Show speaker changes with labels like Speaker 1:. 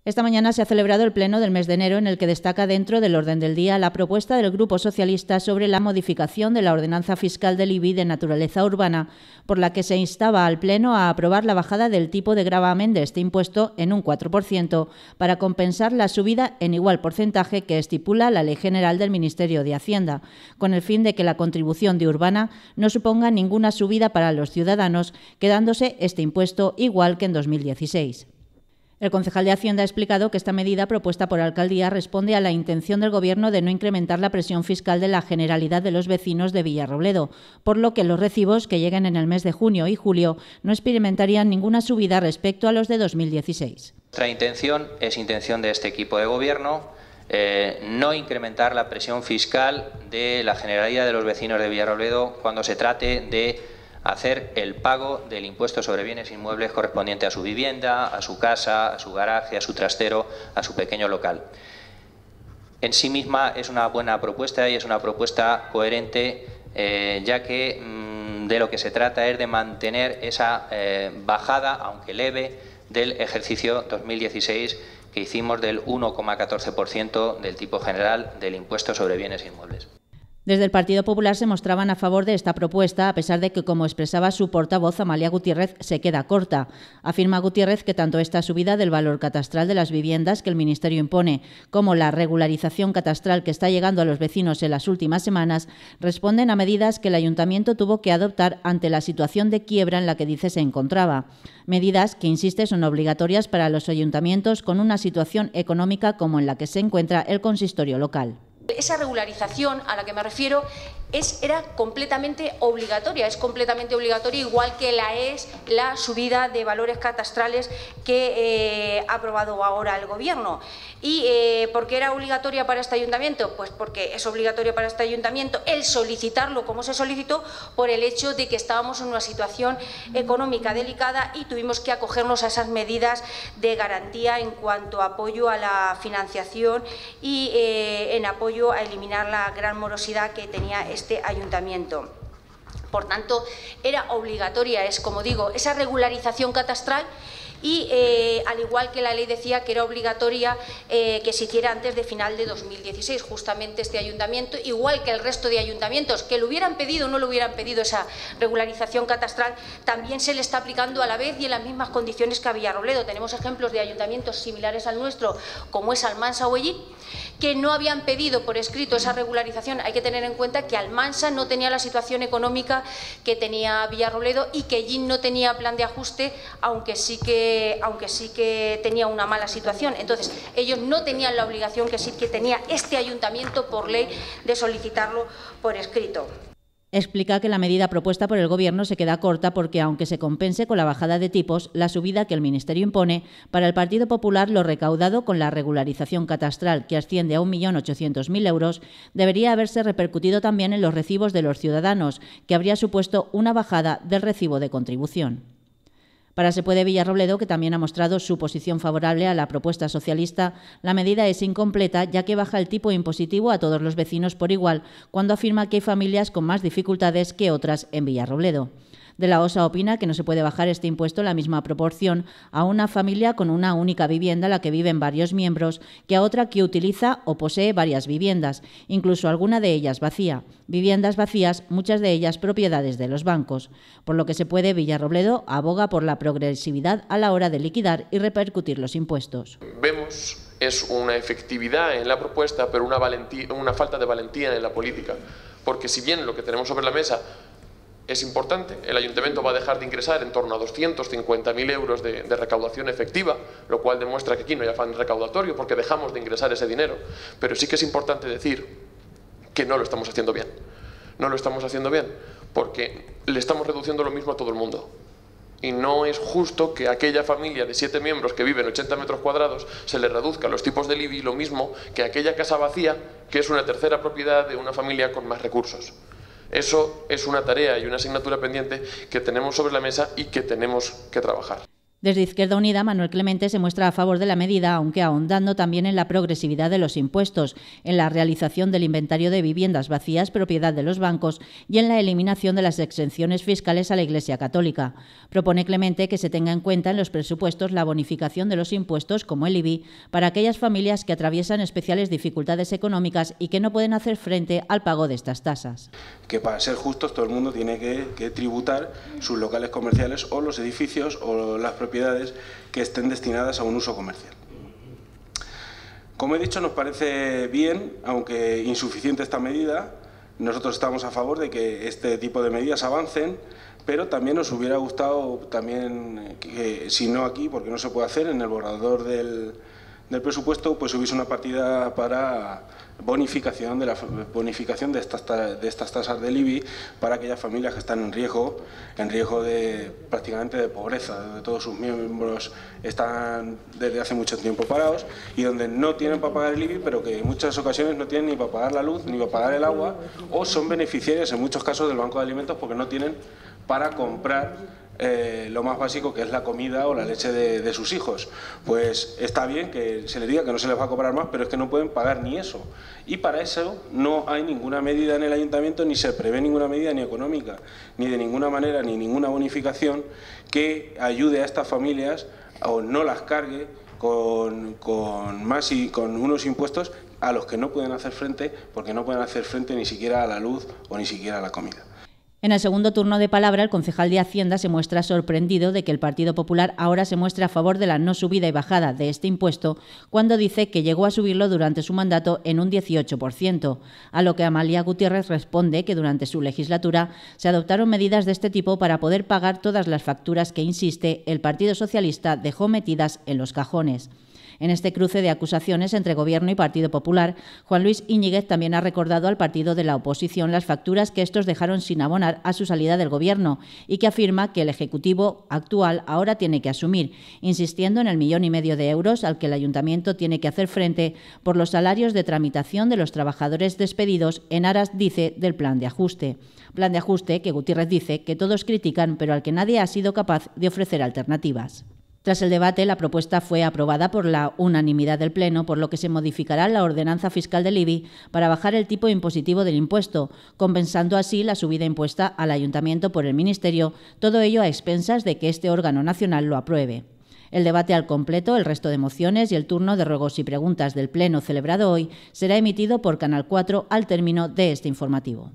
Speaker 1: Esta mañana se ha celebrado el pleno del mes de enero en el que destaca dentro del orden del día la propuesta del Grupo Socialista sobre la modificación de la ordenanza fiscal del IBI de naturaleza urbana, por la que se instaba al Pleno a aprobar la bajada del tipo de gravamen de este impuesto en un 4% para compensar la subida en igual porcentaje que estipula la Ley General del Ministerio de Hacienda, con el fin de que la contribución de Urbana no suponga ninguna subida para los ciudadanos, quedándose este impuesto igual que en 2016. El concejal de Hacienda ha explicado que esta medida propuesta por Alcaldía responde a la intención del Gobierno de no incrementar la presión fiscal de la generalidad de los vecinos de Villarrobledo, por lo que los recibos que lleguen en el mes de junio y julio no experimentarían ninguna subida respecto a los de 2016.
Speaker 2: Nuestra intención es intención de este equipo de Gobierno no incrementar la presión fiscal de la generalidad de los vecinos de Villarrobledo cuando se trate de hacer el pago del impuesto sobre bienes inmuebles correspondiente a su vivienda, a su casa, a su garaje, a su trastero, a su pequeño local. En sí misma es una buena propuesta y es una propuesta coherente, ya que de lo que se trata es de mantener esa bajada, aunque leve, del ejercicio 2016 que hicimos del 1,14% del tipo general del impuesto sobre bienes inmuebles.
Speaker 1: Desde el Partido Popular se mostraban a favor de esta propuesta, a pesar de que, como expresaba su portavoz Amalia Gutiérrez, se queda corta. Afirma Gutiérrez que tanto esta subida del valor catastral de las viviendas que el Ministerio impone, como la regularización catastral que está llegando a los vecinos en las últimas semanas, responden a medidas que el Ayuntamiento tuvo que adoptar ante la situación de quiebra en la que dice se encontraba. Medidas que, insiste, son obligatorias para los ayuntamientos con una situación económica como en la que se encuentra el consistorio local.
Speaker 3: Esa regularización a la que me refiero era completamente obligatoria, es completamente obligatoria, igual que la subida de valores catastrales que ha aprobado ahora el Gobierno. ¿Y por qué era obligatoria para este ayuntamiento? Pues porque es obligatorio para este ayuntamiento el solicitarlo como se solicitó por el hecho de que estábamos en una situación económica delicada y tuvimos que acogernos a esas medidas de garantía en cuanto a apoyo a la financiación y en apoyo a eliminar la gran morosidad que tenía este ayuntamiento. Por tanto, era obligatoria, como digo, esa regularización catastral y, al igual que la ley decía que era obligatoria que se hiciera antes de final de 2016, justamente este ayuntamiento, igual que el resto de ayuntamientos que lo hubieran pedido o no lo hubieran pedido esa regularización catastral, también se le está aplicando a la vez y en las mismas condiciones que a Villarrobledo. Tenemos ejemplos de ayuntamientos similares al nuestro, como es Almansa o Ellín, que no habían pedido por escrito esa regularización. Hay que tener en cuenta que Almansa no tenía la situación económica que tenía Villarrobledo y que Ellín no tenía plan de ajuste, aunque sí que tenía una mala situación. Entonces, ellos no tenían la obligación que sí que tenía este ayuntamiento por ley de solicitarlo por escrito.
Speaker 1: Explica que la medida propuesta por el Gobierno se queda corta porque, aunque se compense con la bajada de tipos, la subida que el Ministerio impone, para el Partido Popular lo recaudado con la regularización catastral, que asciende a 1.800.000 euros, debería haberse repercutido también en los recibos de los ciudadanos, que habría supuesto una bajada del recibo de contribución. Para Se Puede Villarrobledo, que también ha mostrado su posición favorable a la propuesta socialista, la medida es incompleta ya que baja el tipo impositivo a todos los vecinos por igual, cuando afirma que hay familias con más dificultades que otras en Villarrobledo. De la OSA opina que no se puede bajar este impuesto en la misma proporción a una familia con una única vivienda en la que viven varios miembros que a otra que utiliza o posee varias viviendas, incluso alguna de ellas vacía. Viviendas vacías, muchas de ellas propiedades de los bancos. Por lo que Se Puede Villarrobledo aboga por la progresividad a la hora de liquidar y repercutir los impuestos.
Speaker 4: Vemos es una efectividad en la propuesta, pero una falta de valentía en la política. Porque si bien lo que tenemos sobre la mesa es importante, el ayuntamiento va a dejar de ingresar en torno a 250.000 euros de recaudación efectiva, lo cual demuestra que aquí no hay afán recaudatorio porque dejamos de ingresar ese dinero, pero sí que es importante decir que no lo estamos haciendo bien. No lo estamos haciendo bien porque le estamos reduciendo lo mismo a todo el mundo. Y no es justo que a aquella familia de 7 miembros que vive en 80 metros cuadrados se le reduzca los tipos del IBI lo mismo que a aquella casa vacía que es una tercera propiedad de una familia con más recursos. Eso es una tarea y una asignatura pendiente que tenemos sobre la mesa y que tenemos que trabajar.
Speaker 1: Desde Izquierda Unida, Manuel Clemente se muestra a favor de la medida, aunque ahondando también en la progresividad de los impuestos, en la realización del inventario de viviendas vacías propiedad de los bancos y en la eliminación de las exenciones fiscales a la Iglesia Católica. Propone Clemente que se tenga en cuenta en los presupuestos la bonificación de los impuestos, como el IBI, para aquellas familias que atraviesan especiales dificultades económicas y que no pueden hacer frente al pago de estas tasas.
Speaker 5: Que para ser justos todo el mundo tiene que tributar sus locales comerciales o los edificios o las propiedades que estén destinadas a un uso comercial. Como he dicho, nos parece bien, aunque insuficiente esta medida. Nosotros estamos a favor de que este tipo de medidas avancen, pero también nos hubiera gustado que, si no aquí, porque no se puede hacer, en el borrador del presupuesto, pues hubiese una partida para bonificación de estas tasas del IBI para aquellas familias que están en riesgo prácticamente de pobreza, donde todos sus miembros están desde hace mucho tiempo parados y donde no tienen para pagar el IBI, pero que en muchas ocasiones no tienen ni para pagar la luz ni para pagar el agua, o son beneficiarios en muchos casos del Banco de Alimentos porque no tienen para comprar lo más básico, que es la comida o la leche de sus hijos. Pues está bien que se les diga que no se les va a cobrar más, pero es que no pueden pagar ni eso. Y para eso no hay ninguna medida en el ayuntamiento, ni se prevé ninguna medida ni económica, ni de ninguna manera, ni ninguna bonificación que ayude a estas familias o no las cargue con unos impuestos a los que no pueden hacer frente, porque no pueden hacer frente ni siquiera a la luz o ni siquiera a la comida.
Speaker 1: En el segundo turno de palabra, el concejal de Hacienda se muestra sorprendido de que el Partido Popular ahora se muestre a favor de la no subida y bajada de este impuesto, cuando dice que llegó a subirlo durante su mandato en un 18%, a lo que Amalia Gutiérrez responde que durante su legislatura se adoptaron medidas de este tipo para poder pagar todas las facturas que, insiste, el Partido Socialista dejó metidas en los cajones. En este cruce de acusaciones entre Gobierno y Partido Popular, Juan Luis Íñiguez también ha recordado al partido de la oposición las facturas que estos dejaron sin abonar a su salida del Gobierno y que afirma que el Ejecutivo actual ahora tiene que asumir, insistiendo en el 1,5 millón de euros al que el Ayuntamiento tiene que hacer frente por los salarios de tramitación de los trabajadores despedidos en aras, dice, del plan de ajuste. Plan de ajuste que Gutiérrez dice que todos critican, pero al que nadie ha sido capaz de ofrecer alternativas. Tras el debate, la propuesta fue aprobada por la unanimidad del Pleno, por lo que se modificará la ordenanza fiscal del IBI para bajar el tipo impositivo del impuesto, compensando así la subida impuesta al Ayuntamiento por el Ministerio, todo ello a expensas de que este órgano nacional lo apruebe. El debate al completo, el resto de mociones y el turno de ruegos y preguntas del Pleno celebrado hoy será emitido por Canal 4 al término de este informativo.